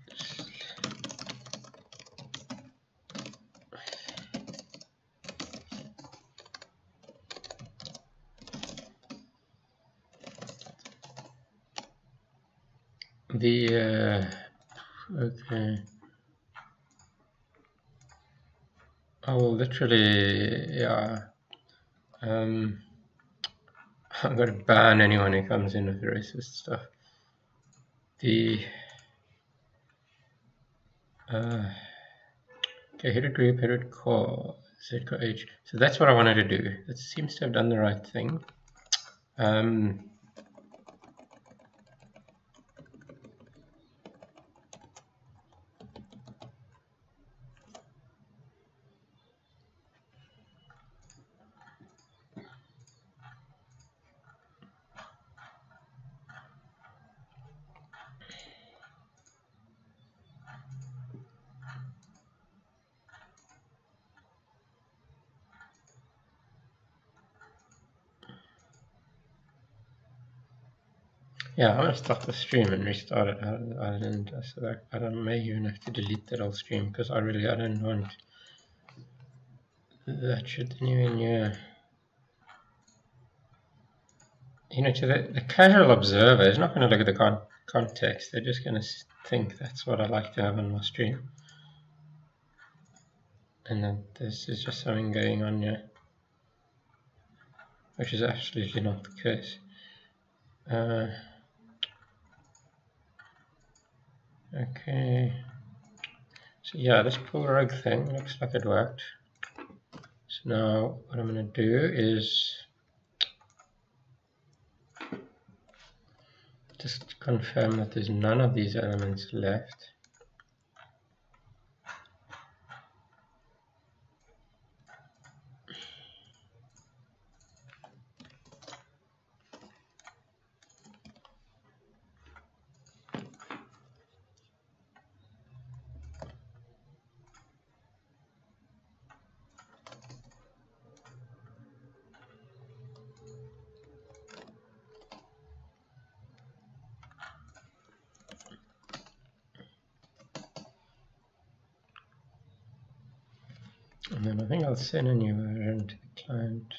Okay. I will literally, yeah. I'm going to ban anyone who comes in with racist stuff. Okay, headed group, headed core, zcore h. So that's what I wanted to do. It seems to have done the right thing. Yeah, I'm gonna stop the stream and restart it. I don't may even have to delete that whole stream because I don't want that shit anywhere near. You know, to the casual observer is not going to look at the context. They're just going to think that's what I like to have on my stream, and then this is just something going on here, which is absolutely not the case. Okay, so yeah, this pull rug thing looks like it worked. So now what I'm going to do is just confirm that there's none of these elements left. And then I think I'll send a new version to the client.